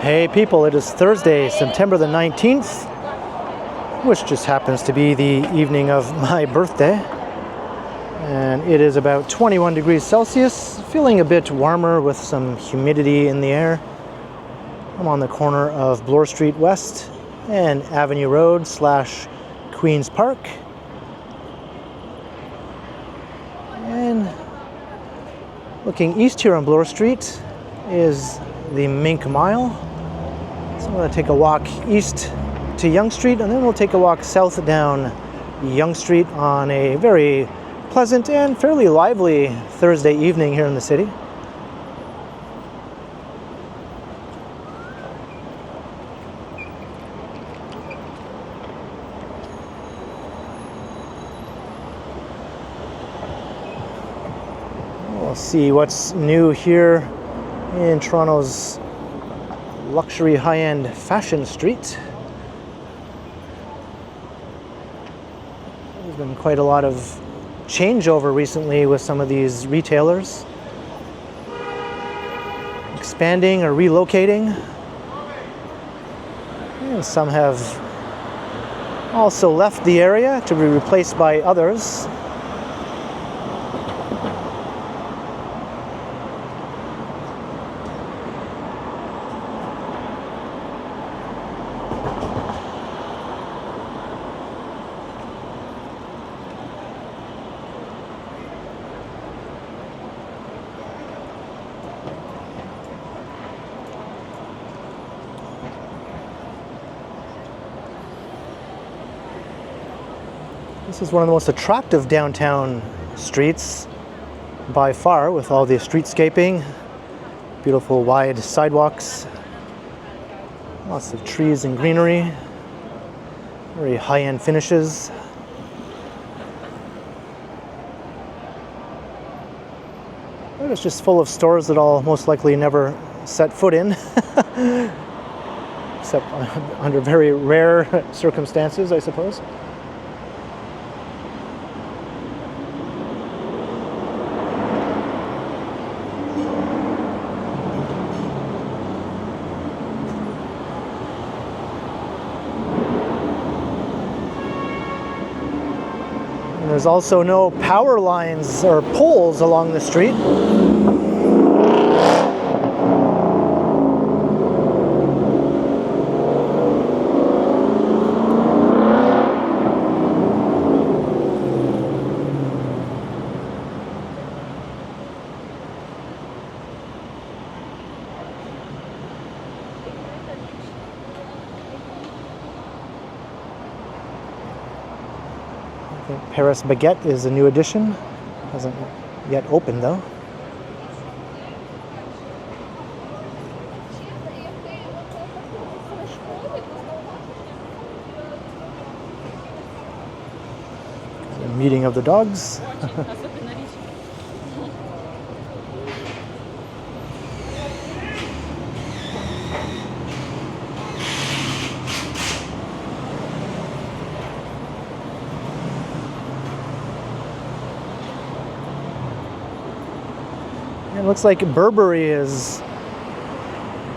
Hey people, it is Thursday, September the 19th, which just happens to be the evening of my birthday. And it is about 21 degrees Celsius, feeling a bit warmer with some humidity in the air. I'm on the corner of Bloor Street West and Avenue Road / Queen's Park. And looking east here on Bloor Street is the Mink Mile. So I'm going to take a walk east to Yonge Street, and then we'll take a walk south down Yonge Street on a very pleasant and fairly lively Thursday evening here in the city. We'll see what's new here in Toronto's luxury high-end fashion street. There's been quite a lot of changeover recently with some of these retailers expanding or relocating, and some have also left the area to be replaced by others. This is one of the most attractive downtown streets by far, with all the streetscaping, beautiful wide sidewalks, lots of trees and greenery, very high-end finishes. But it's just full of stores that I'll most likely never set foot in, except under very rare circumstances, I suppose. There's also no power lines or poles along the street. Paris Baguette is a new addition. Hasn't yet opened though. A meeting of the dogs. It looks like Burberry is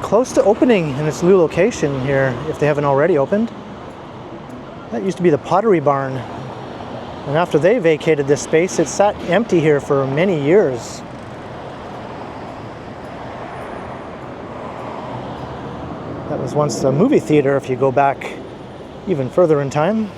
close to opening in its new location here, if they haven't already opened. That used to be the Pottery Barn. And after they vacated this space, it sat empty here for many years. That was once a movie theater if you go back even further in time.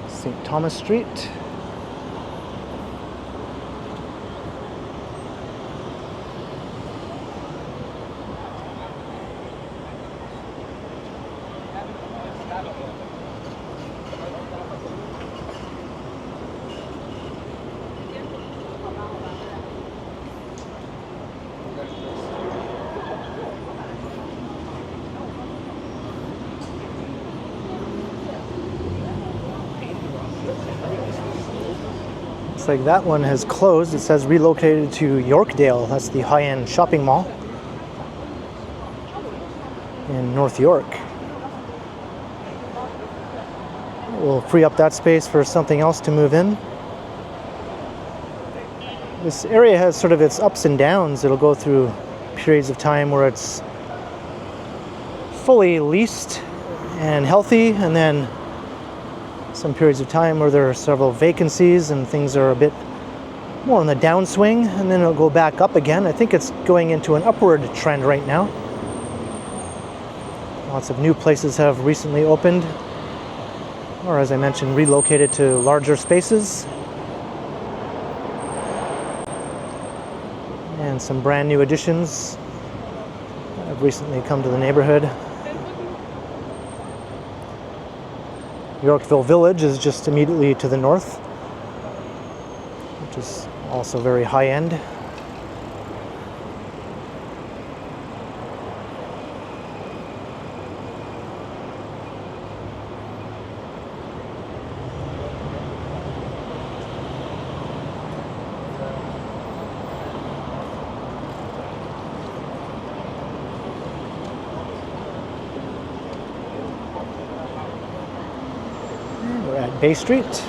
St. Thomas Street. Looks like that one has closed. It says relocated to Yorkdale. That's the high-end shopping mall in North York. We'll free up that space for something else to move in. This area has sort of its ups and downs. It'll go through periods of time where it's fully leased and healthy, and then some periods of time where there are several vacancies and things are a bit more on the downswing, and then it'll go back up again. I think it's going into an upward trend right now. Lots of new places have recently opened, or as I mentioned, relocated to larger spaces. And some brand new additions have recently come to the neighborhood. Yorkville Village is just immediately to the north, which is also very high-end. We're at Bay Street.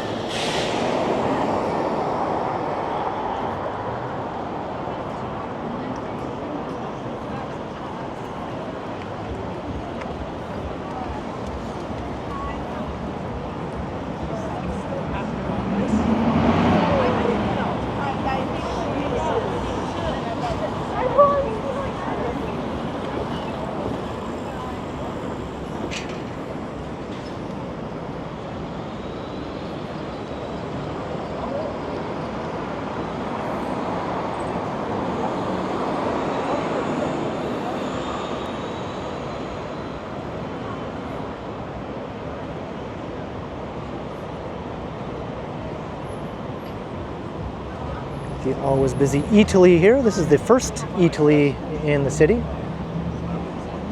The always busy Eataly here. This is the first Eataly in the city.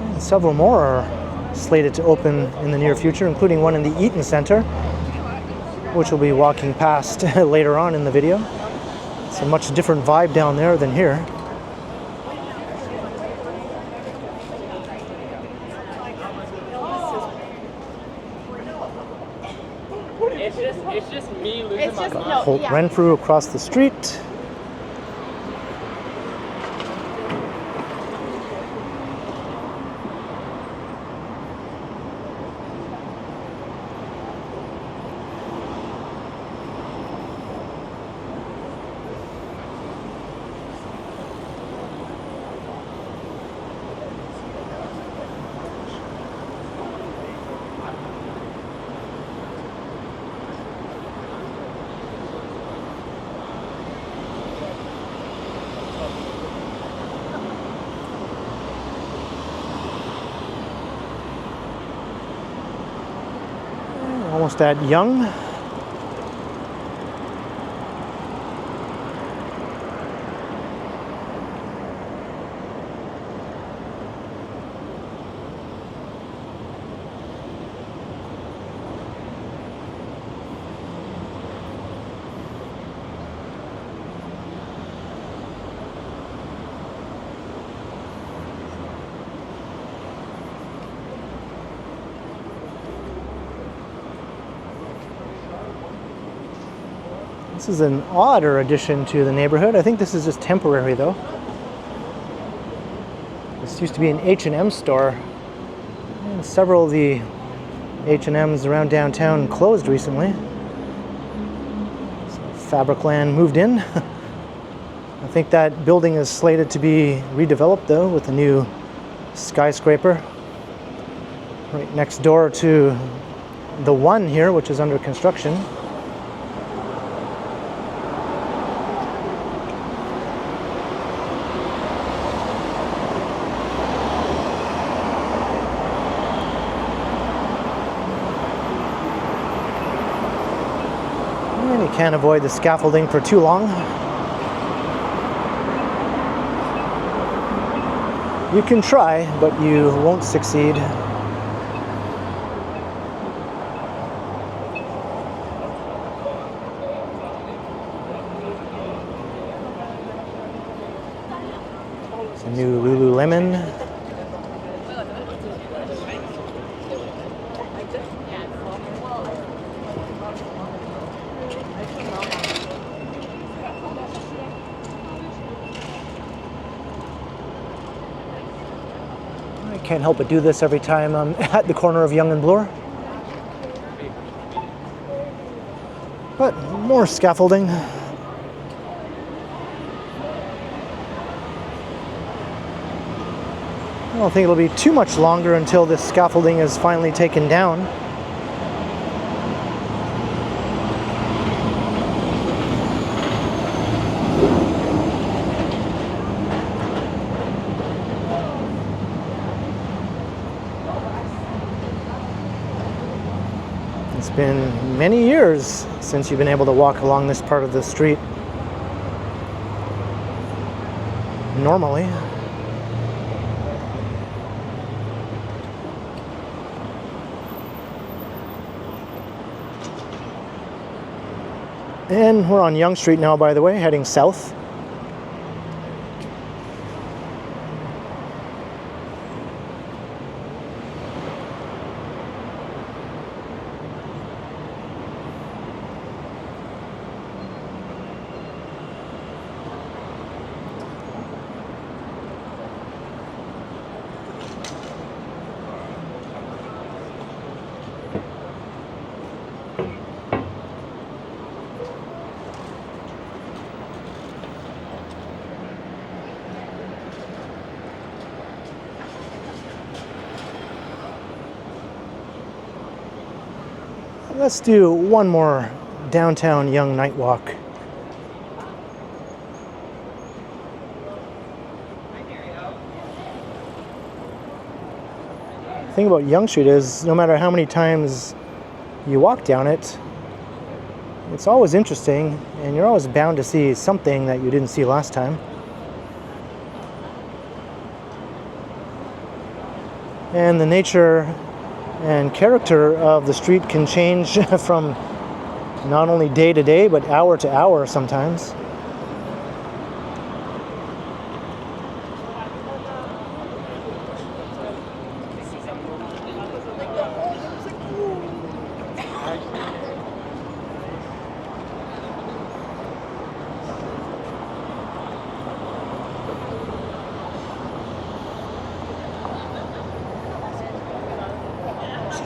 And several more are slated to open in the near future, including one in the Eaton Center, which we'll be walking past later on in the video. It's a much different vibe down there than here. It's just me losing my mind. Holt Renfrew across the street. Almost at Yonge. This is an odder addition to the neighborhood. I think this is just temporary though. This used to be an H&M store, and several of the H&Ms around downtown closed recently. So Fabricland moved in. I think that building is slated to be redeveloped though, with a new skyscraper right next door to the one here, which is under construction. And you can't avoid the scaffolding for too long. You can try, but you won't succeed. It's a new Lululemon. I can't help but do this every time I'm at the corner of Yonge and Bloor. But more scaffolding. I don't think it'll be too much longer until this scaffolding is finally taken down. It's been many years since you've been able to walk along this part of the street normally. And we're on Yonge Street now, by the way, heading south. Let's do one more downtown Yonge night walk. The thing about Yonge Street is no matter how many times you walk down it, it's always interesting and you're always bound to see something that you didn't see last time. And the nature and character of the street can change from not only day to day, but hour to hour sometimes.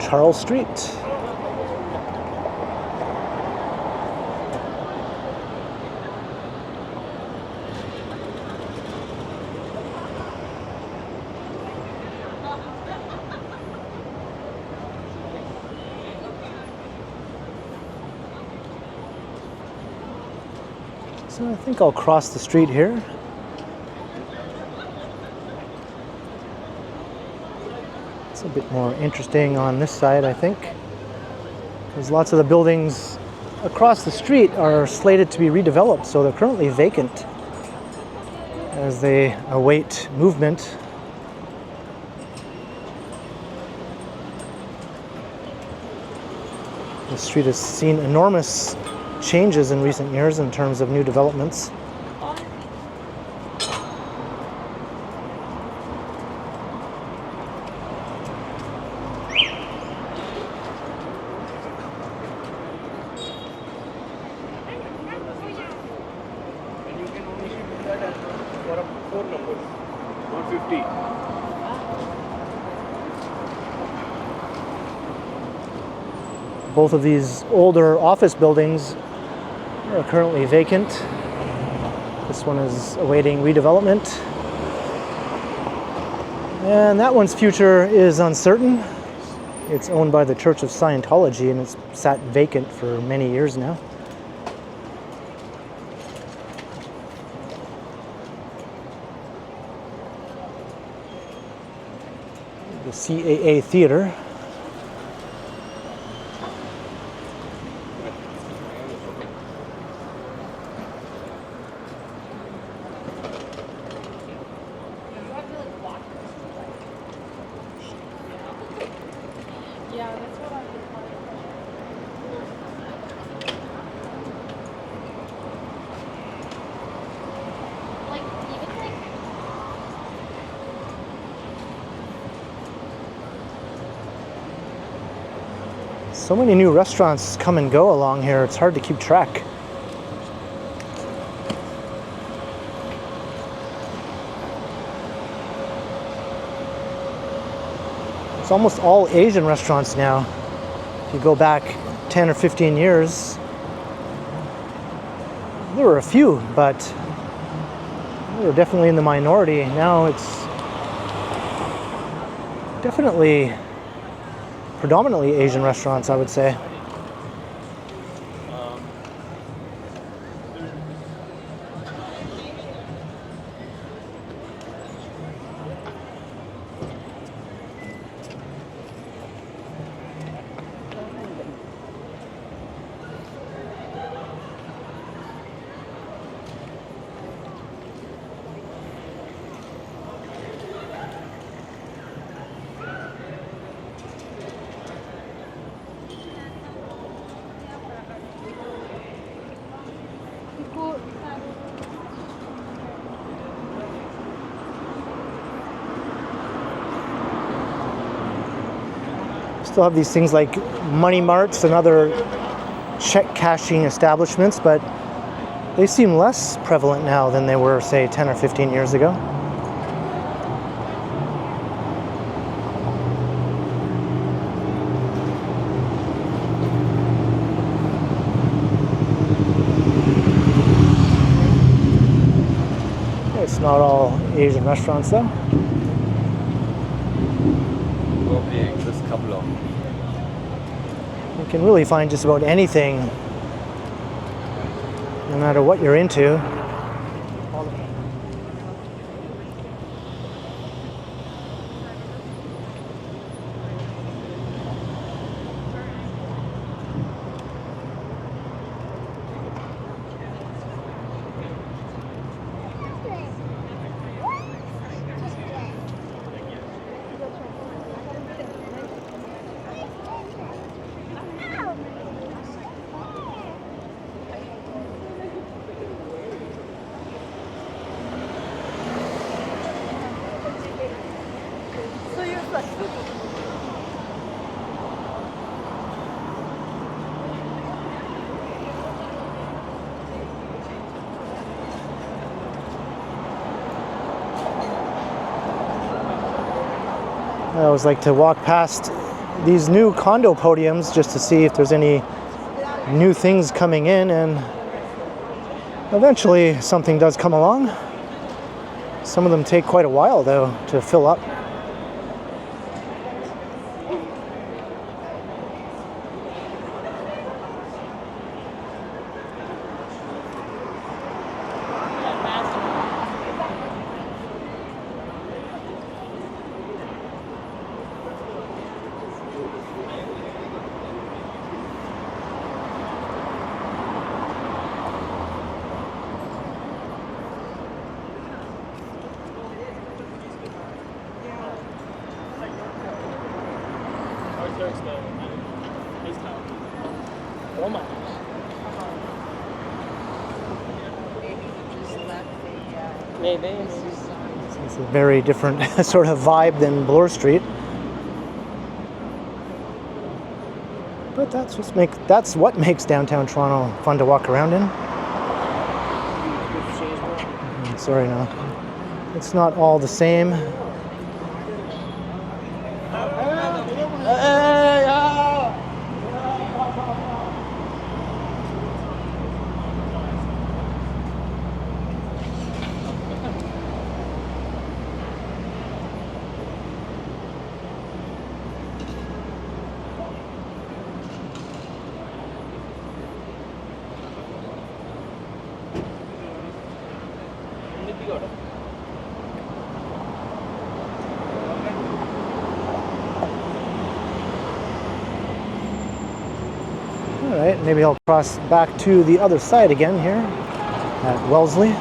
Charles Street. So I think I'll cross the street here. It's a bit more interesting on this side, I think, because lots of the buildings across the street are slated to be redeveloped, so they're currently vacant as they await movement. The street has seen enormous changes in recent years in terms of new developments. Both of these older office buildings are currently vacant. This one is awaiting redevelopment. And that one's future is uncertain. It's owned by the Church of Scientology and it's sat vacant for many years now. The CAA Theater. So many new restaurants come and go along here, it's hard to keep track. It's almost all Asian restaurants now. If you go back 10 or 15 years, there were a few, but they were definitely in the minority. Now it's definitely predominantly Asian restaurants, I would say. Still have these things like money marts and other check cashing establishments, but they seem less prevalent now than they were, say, 10 or 15 years ago. It's not all Asian restaurants though. You can really find just about anything, no matter what you're into. I always like to walk past these new condo podiums just to see if there's any new things coming in, and eventually something does come along. Some of them take quite a while though to fill up. Maybe. It's a very different sort of vibe than Bloor Street. But that's what makes downtown Toronto fun to walk around in. Sorry, no. It's not all the same. Alright, maybe I'll cross back to the other side again here at Wellesley.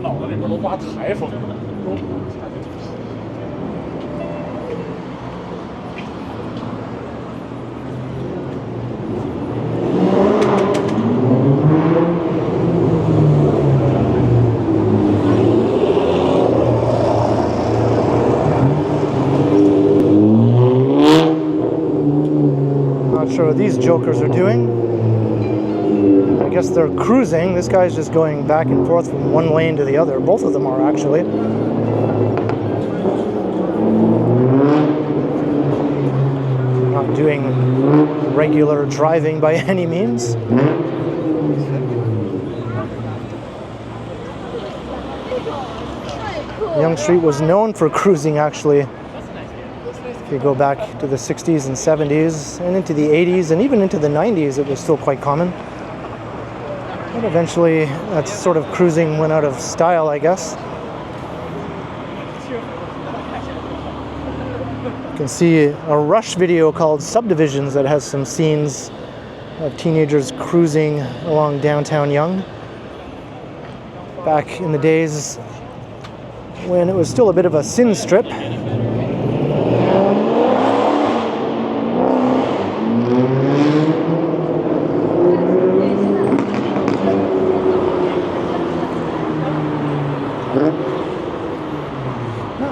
脑子里边都刮台风。Not sure what these jokers are doing. I guess they're cruising. This guy's just going back and forth from one lane to the other. Both of them are actually. Not doing regular driving by any means. Yonge Street was known for cruising actually. If you go back to the 60s and 70s and into the 80s and even into the 90s, it was still quite common. But eventually that sort of cruising went out of style, I guess. You can see a Rush video called Subdivisions that has some scenes of teenagers cruising along downtown Yonge. Back in the days when it was still a bit of a sin strip.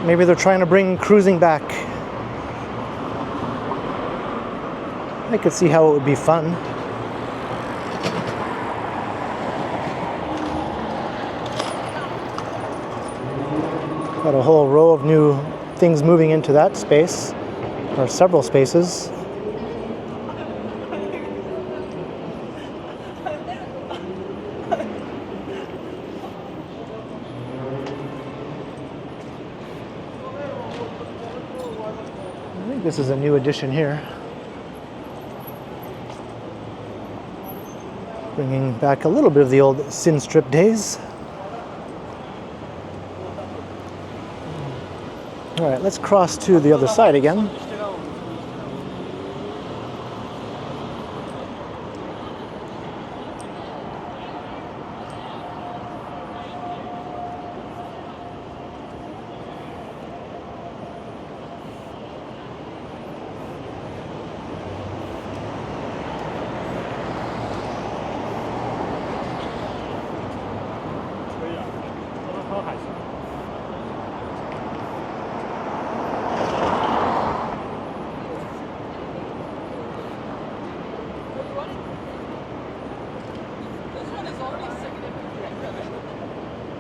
Maybe they're trying to bring cruising back. I could see how it would be fun. Got a whole row of new things moving into that space, or several spaces. I think this is a new addition here. Bringing back a little bit of the old sin strip days. All right, let's cross to the other side again.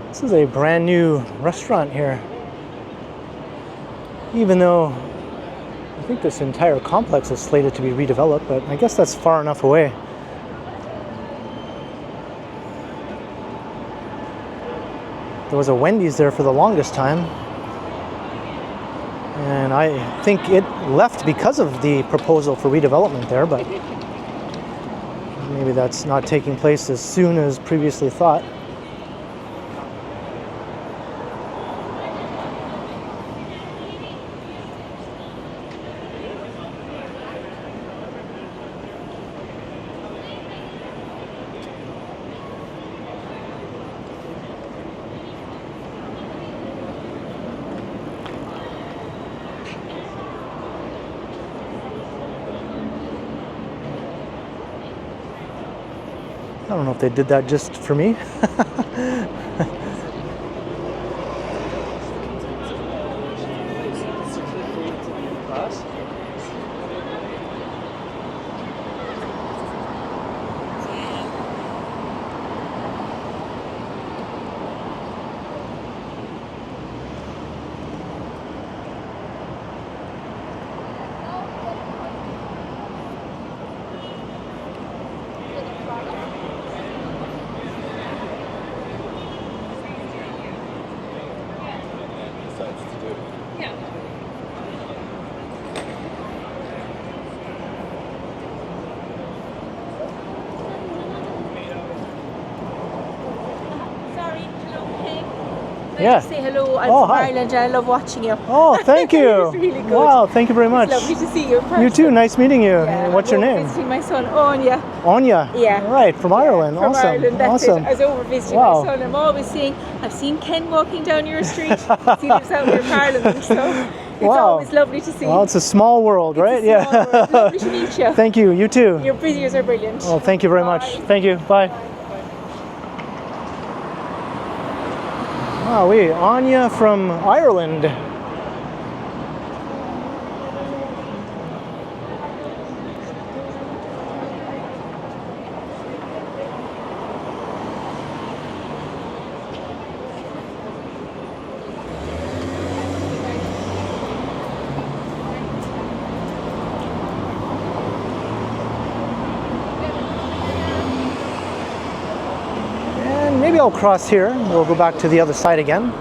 This is a brand new restaurant here. Even though I think this entire complex is slated to be redeveloped, but I guess that's far enough away. There was a Wendy's there for the longest time. And I think it left because of the proposal for redevelopment there, but maybe that's not taking place as soon as previously thought. I don't know if they did that just for me. Yeah. Say hello. I'm Oh, from hi. Ireland and I love watching you. Oh, thank you. It's really good. Wow, thank you very much. It's lovely to see you in person. You too. Nice meeting you. Yeah, What's I'm your over name? visiting my son, Anya. Anya. Yeah. Right, from Ireland. From awesome. Ireland, that's awesome. it. I was over visiting Wow. my son. I've seen Ken walking down your street. He lives out near Parliament, so it's Wow. always lovely to see. Well, it's a small world, right? It's a small world. Lovely to meet you. Thank you. You too. Your videos are brilliant. Oh, thank you very much. Thank you. Bye. Wow, Anya from Ireland. And maybe I'll cross here. We'll go back to the other side again.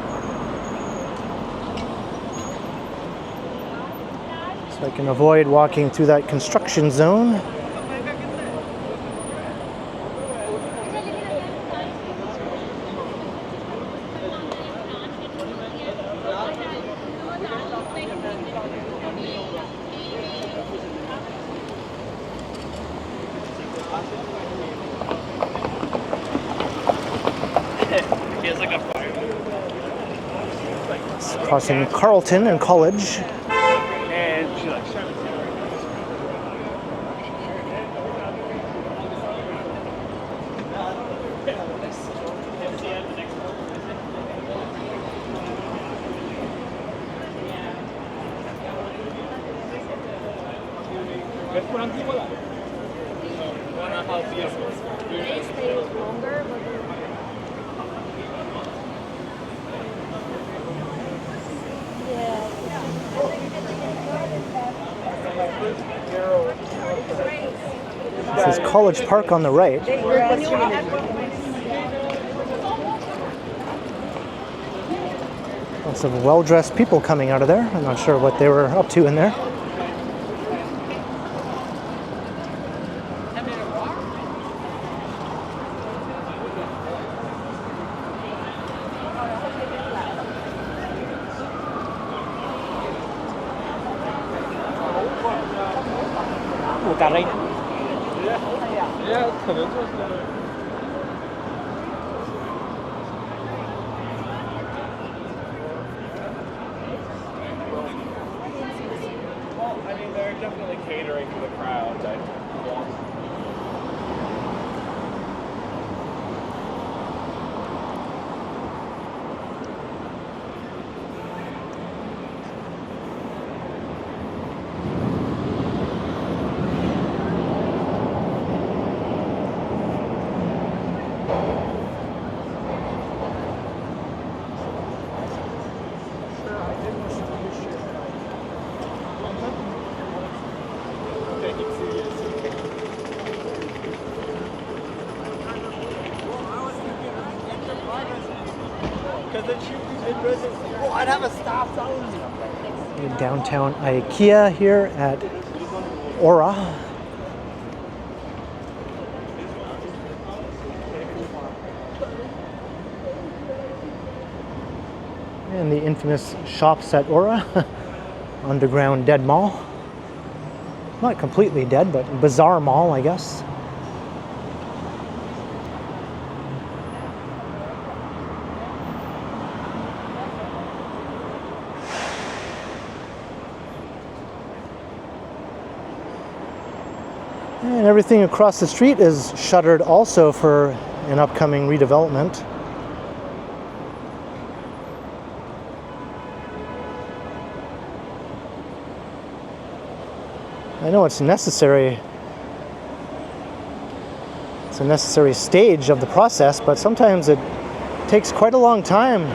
So I can avoid walking through that construction zone. Feels like a fire. Crossing Carlton and College. And she like This is College Park on the right. Lots of well-dressed people coming out of there. I'm not sure what they were up to in there. I mean, they're definitely catering to the crowd. I'd have a stop sign. Downtown IKEA here at Aura. And the infamous shops at Aura. Underground dead mall. Not completely dead, but bizarre mall, I guess. And everything across the street is shuttered also for an upcoming redevelopment. I know it's necessary. It's a necessary stage of the process, but sometimes it takes quite a long time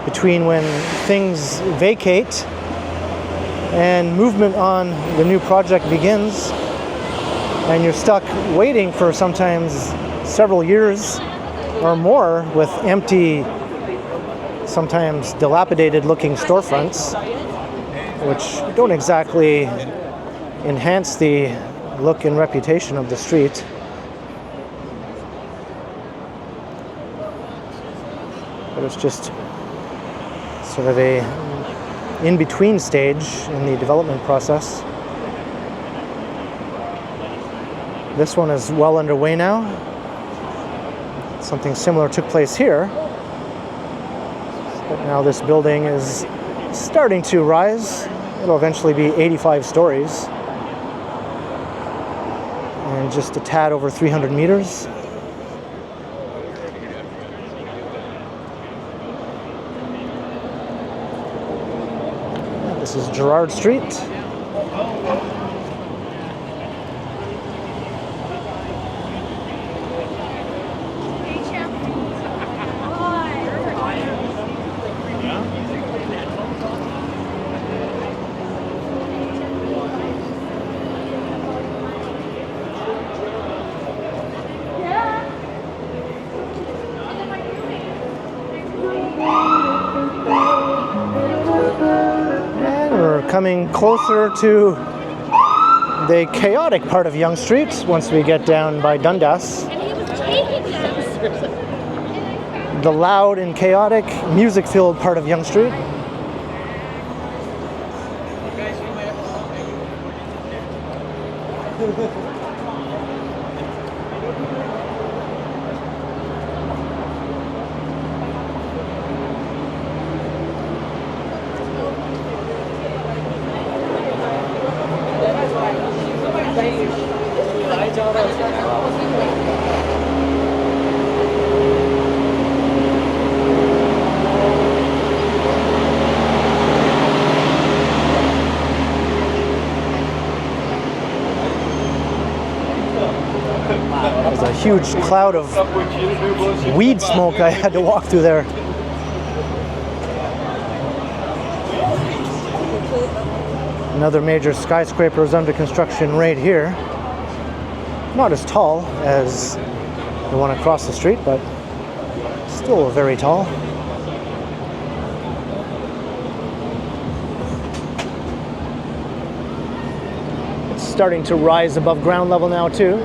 between when things vacate and movement on the new project begins. And you're stuck waiting for sometimes several years or more with empty, sometimes dilapidated looking storefronts, which don't exactly enhance the look and reputation of the street. But it's just sort of a in-between stage in the development process. This one is well underway now. Something similar took place here. But now this building is starting to rise. It'll eventually be 85 stories. And just a tad over 300 meters. This is Gerrard Street. Coming closer to the chaotic part of Yonge Street once we get down by Dundas. The loud and chaotic, music-filled part of Yonge Street. There's a huge cloud of weed smoke I had to walk through there. Another major skyscraper is under construction right here. Not as tall as the one across the street, but still very tall. It's starting to rise above ground level now too.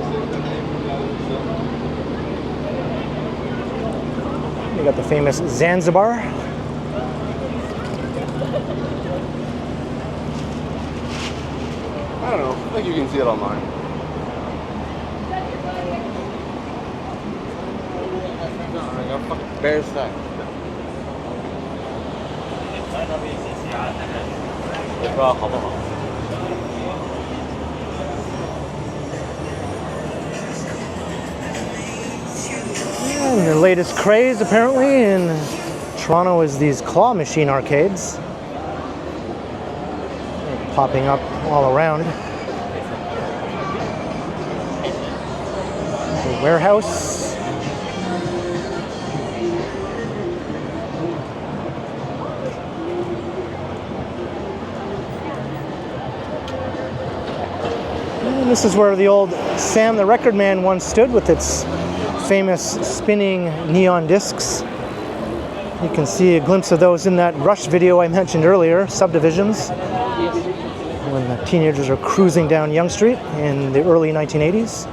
You got the famous Zanzibar. I don't know. I think you can see it online. No, I got fucking bare stack. And the latest craze apparently in Toronto is these claw machine arcades. They're popping up all around. The warehouse. And this is where the old Sam the Record Man once stood with its famous spinning neon discs. You can see a glimpse of those in that Rush video I mentioned earlier, Subdivisions, when the teenagers are cruising down Yonge Street in the early 1980s.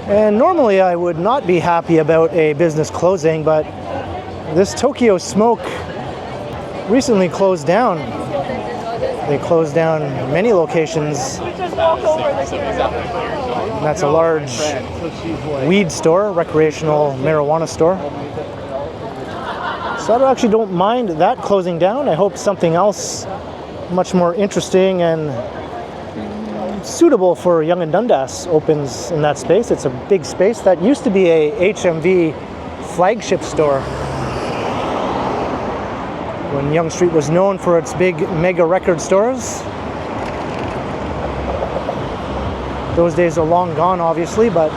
And normally I would not be happy about a business closing, but this Tokyo Smoke recently closed down. They closed down many locations. And that's a large weed store, recreational marijuana store. So I actually don't mind that closing down. I hope something else much more interesting and suitable for Yonge-Dundas opens in that space. It's a big space. That used to be a HMV flagship store, when Yonge Street was known for its big mega record stores. Those days are long gone, obviously, but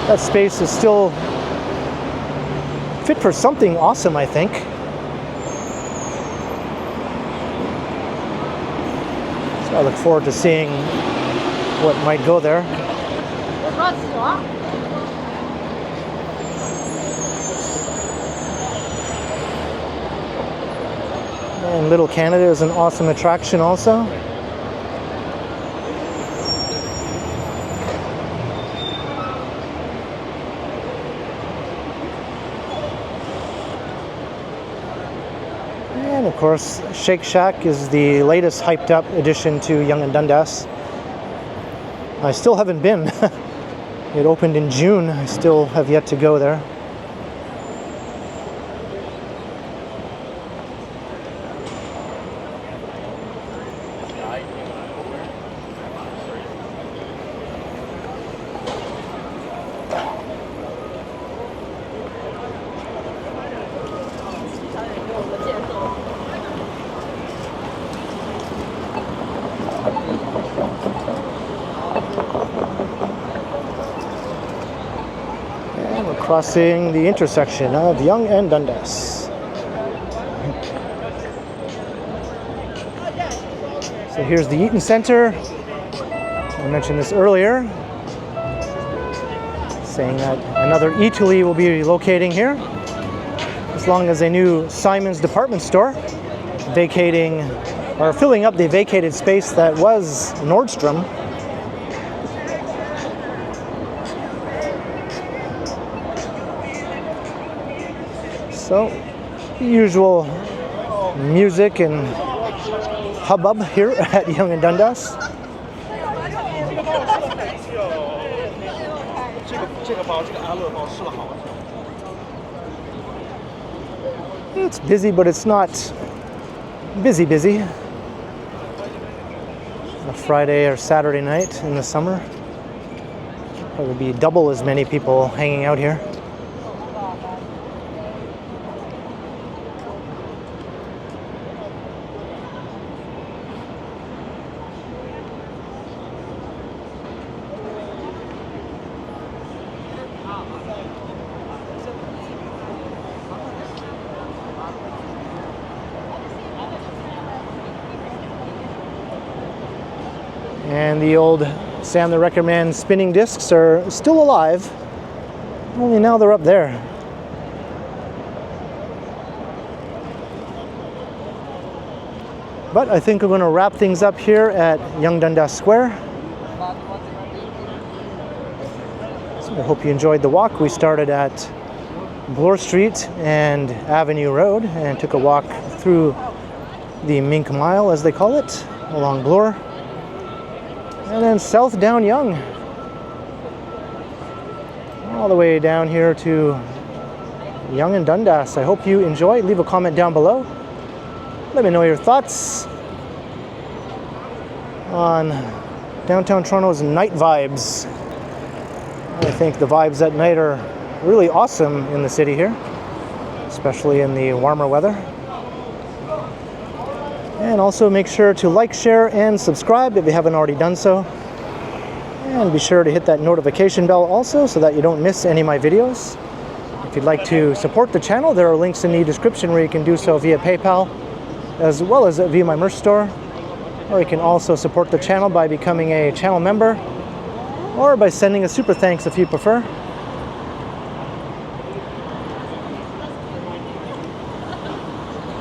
that space is still fit for something awesome, I think. So I look forward to seeing what might go there. And Little Canada is an awesome attraction also. of course, Shake Shack is the latest hyped up addition to Yonge-Dundas. I still haven't been. It opened in June. I still have yet to go there. And we're crossing the intersection of Yonge and Dundas. So here's the Eaton Center. I mentioned this earlier, saying that another Eataly will be relocating here, as long as a new Simon's department store vacating or filling up the vacated space that was Nordstrom. So, the usual music and hubbub here at Yonge-Dundas. It's busy, but it's not busy. A Friday or Saturday night in the summer. Probably be double as many people hanging out here. And the old Sam the Record Man spinning discs are still alive, only now they're up there. But I think we're going to wrap things up here at Yonge-Dundas Square. So I hope you enjoyed the walk. We started at Bloor Street and Avenue Road and took a walk through the Mink Mile, as they call it, along Bloor. And then south down Yonge, all the way down here to Yonge-Dundas. I hope you enjoy. Leave a comment down below. Let me know your thoughts on downtown Toronto's night vibes. I think the vibes at night are really awesome in the city here, especially in the warmer weather. And also make sure to like, share, and subscribe if you haven't already done so. And be sure to hit that notification bell also so that you don't miss any of my videos. If you'd like to support the channel, there are links in the description where you can do so via PayPal, as well as via my merch store. Or you can also support the channel by becoming a channel member, or by sending a super thanks if you prefer.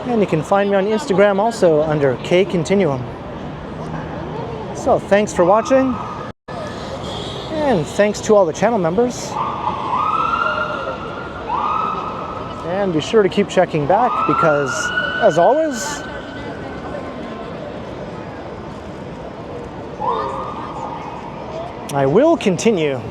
And you can find me on Instagram also under KContinuum. So thanks for watching, and thanks to all the channel members. And be sure to keep checking back because, as always, I will continue.